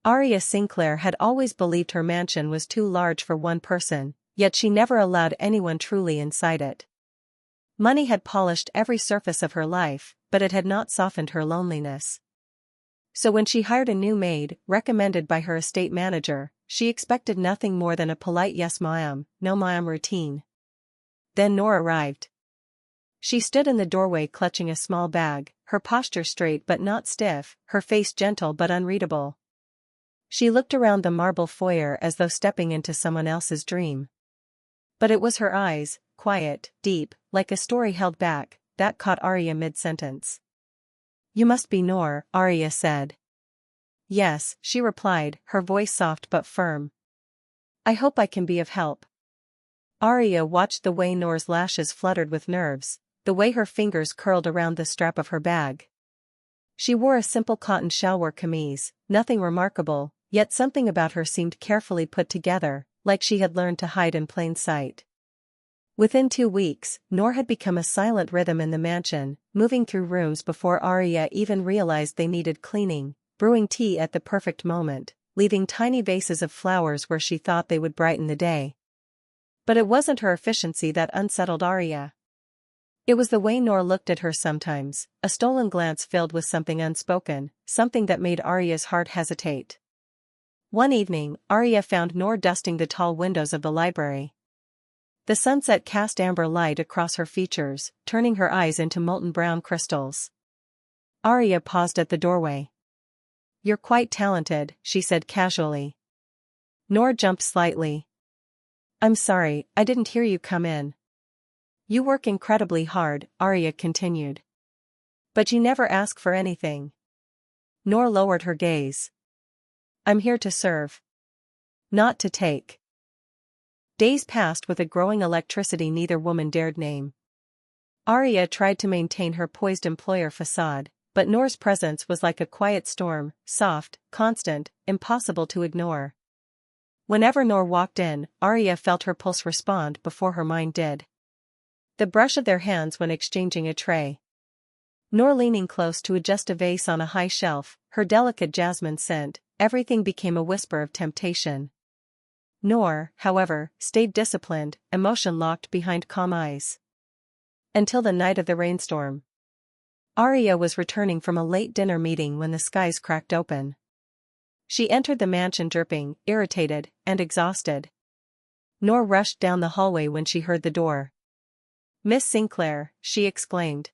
Arya Sinclair had always believed her mansion was too large for one person, yet she never allowed anyone truly inside it. Money had polished every surface of her life, but it had not softened her loneliness. So when she hired a new maid, recommended by her estate manager, she expected nothing more than a polite yes ma'am, no ma'am routine. Then Nor arrived. She stood in the doorway clutching a small bag, her posture straight but not stiff, her face gentle but unreadable. She looked around the marble foyer as though stepping into someone else's dream. But it was her eyes, quiet, deep, like a story held back, that caught Arya mid-sentence. "You must be Nor," Arya said. "Yes," she replied, her voice soft but firm. "I hope I can be of help." Arya watched the way Nor's lashes fluttered with nerves, the way her fingers curled around the strap of her bag. She wore a simple cotton shalwar kameez, nothing remarkable, yet something about her seemed carefully put together, like she had learned to hide in plain sight. Within 2 weeks, Nor had become a silent rhythm in the mansion, moving through rooms before Arya even realized they needed cleaning, brewing tea at the perfect moment, leaving tiny vases of flowers where she thought they would brighten the day. But it wasn't her efficiency that unsettled Arya. It was the way Nor looked at her sometimes, a stolen glance filled with something unspoken, something that made Arya's heart hesitate. One evening, Arya found Nor dusting the tall windows of the library. The sunset cast amber light across her features, turning her eyes into molten brown crystals. Arya paused at the doorway. "You're quite talented," she said casually. Nor jumped slightly. "I'm sorry, I didn't hear you come in." "You work incredibly hard," Arya continued. "But you never ask for anything." Nor lowered her gaze. "I'm here to serve. Not to take." Days passed with a growing electricity neither woman dared name. Arya tried to maintain her poised employer facade, but Nor's presence was like a quiet storm, soft, constant, impossible to ignore. Whenever Nor walked in, Arya felt her pulse respond before her mind did. The brush of their hands when exchanging a tray. Nor leaning close to adjust a vase on a high shelf, her delicate jasmine scent, everything became a whisper of temptation. Nor, however, stayed disciplined, emotion locked behind calm eyes. Until the night of the rainstorm. Arya was returning from a late dinner meeting when the skies cracked open. She entered the mansion dripping, irritated, and exhausted. Nor rushed down the hallway when she heard the door. "Miss Sinclair," she exclaimed.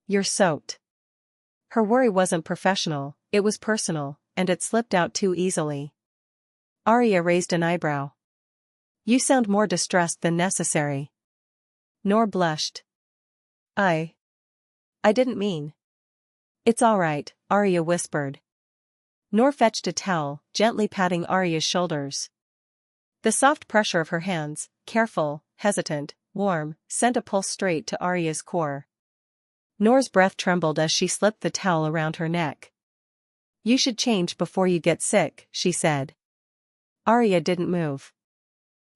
"You're soaked." Her worry wasn't professional, it was personal, and it slipped out too easily. Arya raised an eyebrow. "You sound more distressed than necessary." Nor blushed. I didn't mean." "It's all right," Arya whispered. Nor fetched a towel, gently patting Arya's shoulders. The soft pressure of her hands, careful, hesitant, warm, sent a pulse straight to Arya's core. Nor's breath trembled as she slipped the towel around her neck. "You should change before you get sick," she said. Arya didn't move.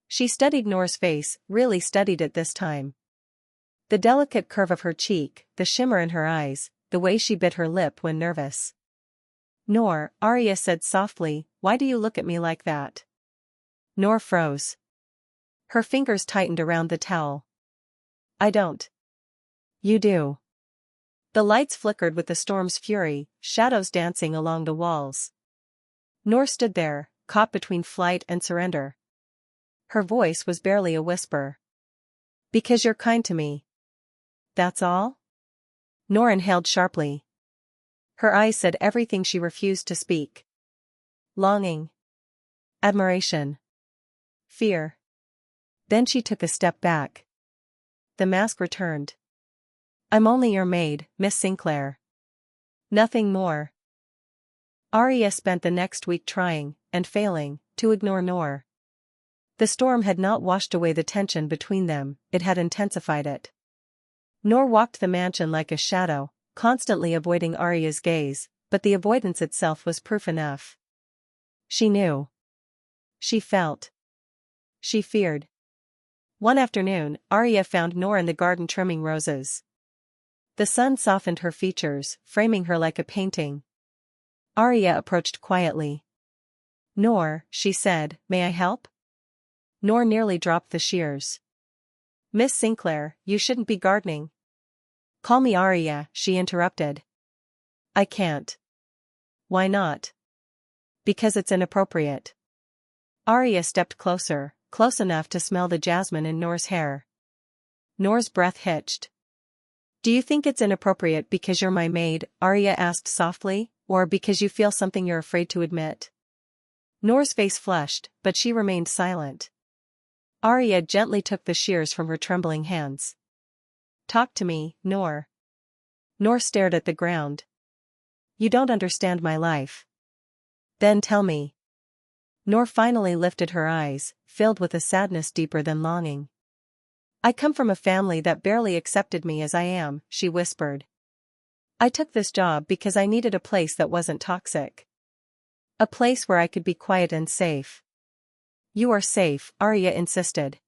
She studied Nor's face, really studied it this time. The delicate curve of her cheek, the shimmer in her eyes, the way she bit her lip when nervous. "Nor," Arya said softly, "why do you look at me like that?" Nor froze. Her fingers tightened around the towel. "I don't." "You do." The lights flickered with the storm's fury, shadows dancing along the walls. Nor stood there, caught between flight and surrender. Her voice was barely a whisper. "Because you're kind to me. That's all?" Nor inhaled sharply. Her eyes said everything she refused to speak. Longing. Admiration. Fear. Then she took a step back. The mask returned. "I'm only your maid, Miss Sinclair. Nothing more." Arya spent the next week trying, and failing, to ignore Nor. The storm had not washed away the tension between them, it had intensified it. Nor walked the mansion like a shadow, constantly avoiding Arya's gaze, but the avoidance itself was proof enough. She knew. She felt. She feared. One afternoon, Arya found Nor in the garden trimming roses. The sun softened her features, framing her like a painting. Arya approached quietly. Noor, she said, may I help? Noor nearly dropped the shears. Miss Sinclair, you shouldn't be gardening. Call me Arya, she interrupted. I can't. Why not? Because it's inappropriate. Arya stepped closer, close enough to smell the jasmine in Noor's hair. Noor's breath hitched. Do you think it's inappropriate because you're my maid, Arya asked softly, or because you feel something you're afraid to admit? Noor's face flushed, but she remained silent. Arya gently took the shears from her trembling hands. Talk to me, Noor. Noor stared at the ground. You don't understand my life. Then tell me. Noor finally lifted her eyes, filled with a sadness deeper than longing. I come from a family that barely accepted me as I am, she whispered. I took this job because I needed a place that wasn't toxic. A place where I could be quiet and safe. You are safe, Arya insisted.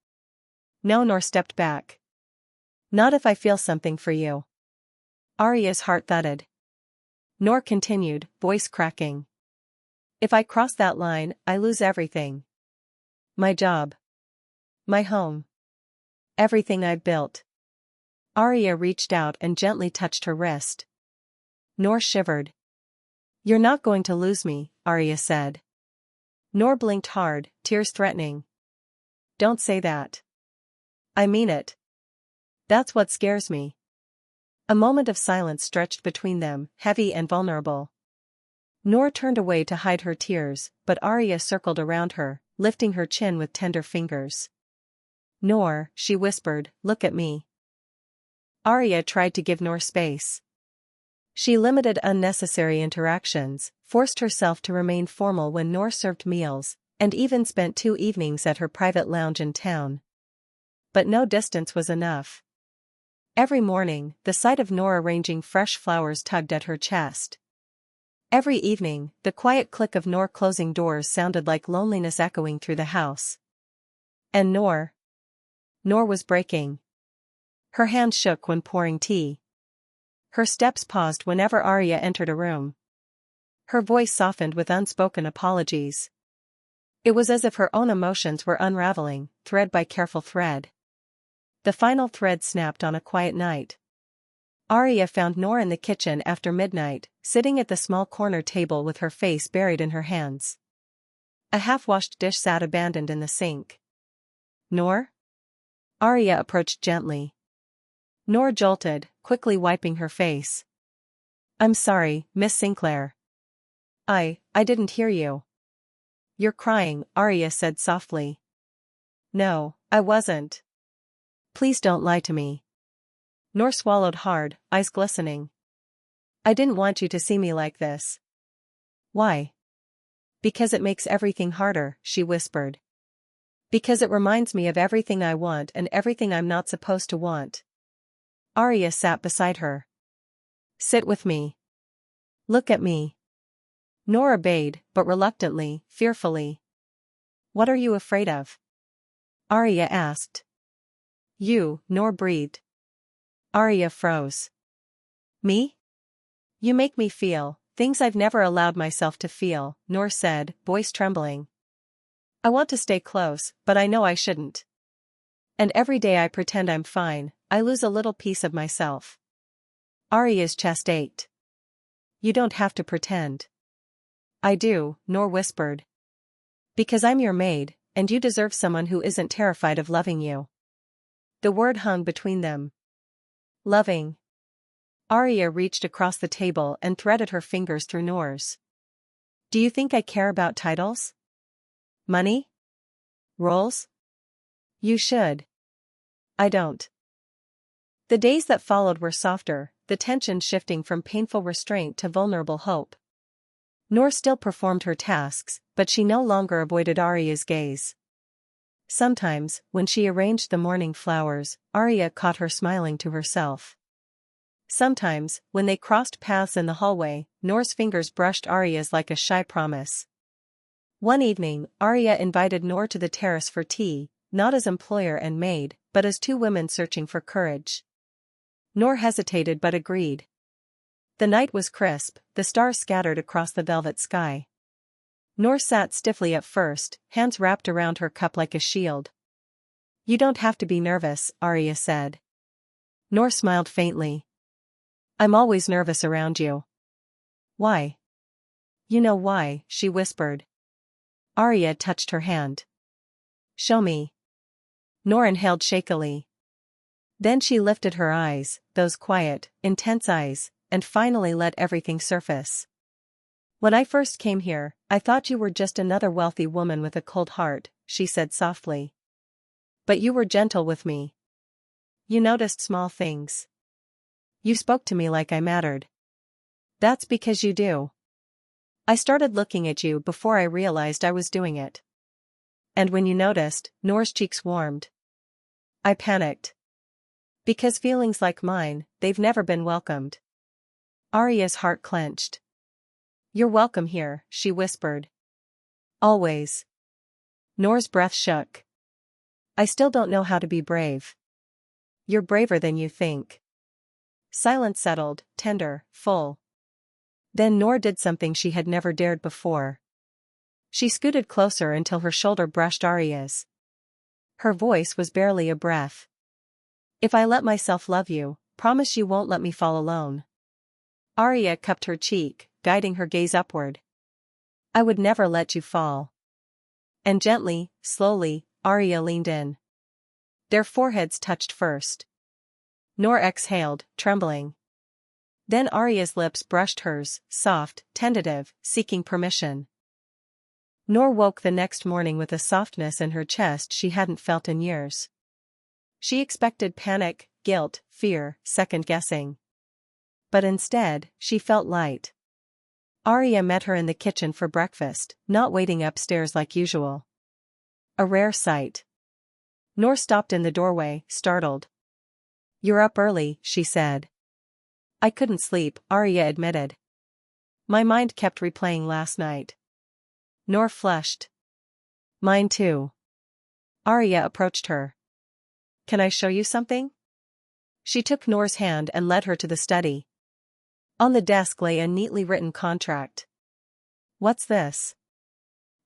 No, Noor stepped back. Not if I feel something for you. Arya's heart thudded. Noor continued, voice cracking. If I cross that line, I lose everything. My job. My home. Everything I've built. Arya reached out and gently touched her wrist. Noor shivered. You're not going to lose me, Arya said. Noor blinked hard, tears threatening. Don't say that. I mean it. That's what scares me. A moment of silence stretched between them, heavy and vulnerable. Noor turned away to hide her tears, but Arya circled around her, lifting her chin with tender fingers. Noor, she whispered, look at me. Arya tried to give Noor space. She limited unnecessary interactions, forced herself to remain formal when Noor served meals, and even spent 2 evenings at her private lounge in town. But no distance was enough. Every morning, the sight of Noor arranging fresh flowers tugged at her chest. Every evening, the quiet click of Noor closing doors sounded like loneliness echoing through the house. And Noor was breaking. Her hands shook when pouring tea. Her steps paused whenever Arya entered a room. Her voice softened with unspoken apologies. It was as if her own emotions were unraveling, thread by careful thread. The final thread snapped on a quiet night. Arya found Noor in the kitchen after midnight, sitting at the small corner table with her face buried in her hands. A half-washed dish sat abandoned in the sink. Noor? Arya approached gently. Noor jolted, quickly wiping her face. I'm sorry, Miss Sinclair. I didn't hear you. You're crying, Arya said softly. No, I wasn't. Please don't lie to me. Noor swallowed hard, eyes glistening. I didn't want you to see me like this. Why? Because it makes everything harder, she whispered. Because it reminds me of everything I want and everything I'm not supposed to want. Arya sat beside her. Sit with me. Look at me. Noor obeyed, but reluctantly, fearfully. What are you afraid of? Arya asked. You, Noor breathed. Arya froze. Me? You make me feel things I've never allowed myself to feel, Noor said, voice trembling. I want to stay close, but I know I shouldn't. And every day I pretend I'm fine, I lose a little piece of myself. Arya's chest ached. You don't have to pretend. I do, Noor whispered. Because I'm your maid, and you deserve someone who isn't terrified of loving you. The word hung between them. Loving. Arya reached across the table and threaded her fingers through Noor's. Do you think I care about titles? Money? Roles? You should. I don't. The days that followed were softer, the tension shifting from painful restraint to vulnerable hope. Noor still performed her tasks, but she no longer avoided Arya's gaze. Sometimes, when she arranged the morning flowers, Arya caught her smiling to herself. Sometimes, when they crossed paths in the hallway, Noor's fingers brushed Arya's like a shy promise. One evening, Arya invited Noor to the terrace for tea, not as employer and maid, but as 2 women searching for courage. Noor hesitated but agreed. The night was crisp, the stars scattered across the velvet sky. Noor sat stiffly at first, hands wrapped around her cup like a shield. "You don't have to be nervous," Arya said. Noor smiled faintly. "I'm always nervous around you." "Why?" "You know why," she whispered. Arya touched her hand. "Show me." Noor inhaled shakily. Then she lifted her eyes, those quiet, intense eyes, and finally let everything surface. "When I first came here, I thought you were just another wealthy woman with a cold heart," she said softly. "But you were gentle with me. You noticed small things. You spoke to me like I mattered. That's because you do. I started looking at you before I realized I was doing it. And when you noticed," Noor's cheeks warmed. "I panicked. Because feelings like mine, they've never been welcomed." Arya's heart clenched. "You're welcome here," she whispered. "Always." Noor's breath shook. "I still don't know how to be brave." "You're braver than you think." Silence settled, tender, full. Then Noor did something she had never dared before. She scooted closer until her shoulder brushed Arya's. Her voice was barely a breath. "If I let myself love you, promise you won't let me fall alone." Arya cupped her cheek, guiding her gaze upward. "I would never let you fall." And gently, slowly, Arya leaned in. Their foreheads touched first. Noor exhaled, trembling. Then Arya's lips brushed hers, soft, tentative, seeking permission. Noor woke the next morning with a softness in her chest she hadn't felt in years. She expected panic, guilt, fear, second-guessing. But instead, she felt light. Arya met her in the kitchen for breakfast, not waiting upstairs like usual. A rare sight. Noor stopped in the doorway, startled. "You're up early," she said. "I couldn't sleep," Arya admitted. "My mind kept replaying last night." Noor flushed. "Mine too." Arya approached her. "Can I show you something?" She took Noor's hand and led her to the study. On the desk lay a neatly written contract. "What's this?"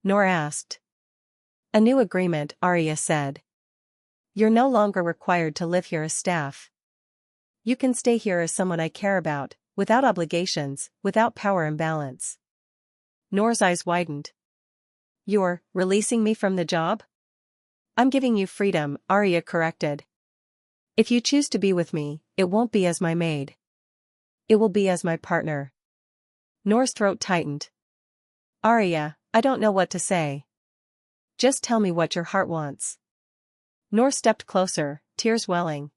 Noor asked. "A new agreement," Arya said. "You're no longer required to live here as staff. You can stay here as someone I care about, without obligations, without power imbalance." Noor's eyes widened. "You're releasing me from the job?" "I'm giving you freedom," Arya corrected. "If you choose to be with me, it won't be as my maid. It will be as my partner." Noor's throat tightened. "Arya, I don't know what to say. Just tell me what your heart wants." Noor stepped closer, tears welling.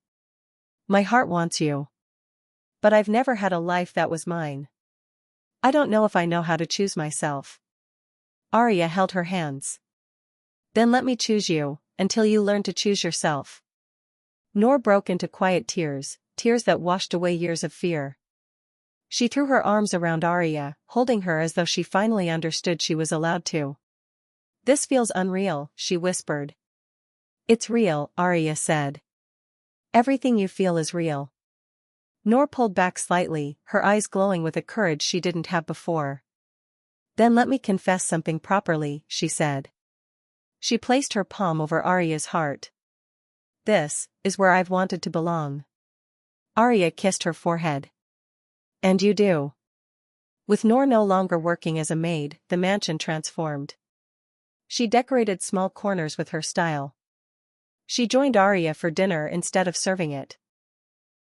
"My heart wants you. But I've never had a life that was mine. I don't know if I know how to choose myself." Arya held her hands. "Then let me choose you, until you learn to choose yourself." Noor broke into quiet tears, tears that washed away years of fear. She threw her arms around Arya, holding her as though she finally understood she was allowed to. "This feels unreal," she whispered. "It's real," Arya said. "Everything you feel is real." Noor pulled back slightly, her eyes glowing with a courage she didn't have before. "Then let me confess something properly," she said. She placed her palm over Arya's heart. "This is where I've wanted to belong." Arya kissed her forehead. "And you do." With Noor no longer working as a maid, the mansion transformed. She decorated small corners with her style. She joined Arya for dinner instead of serving it.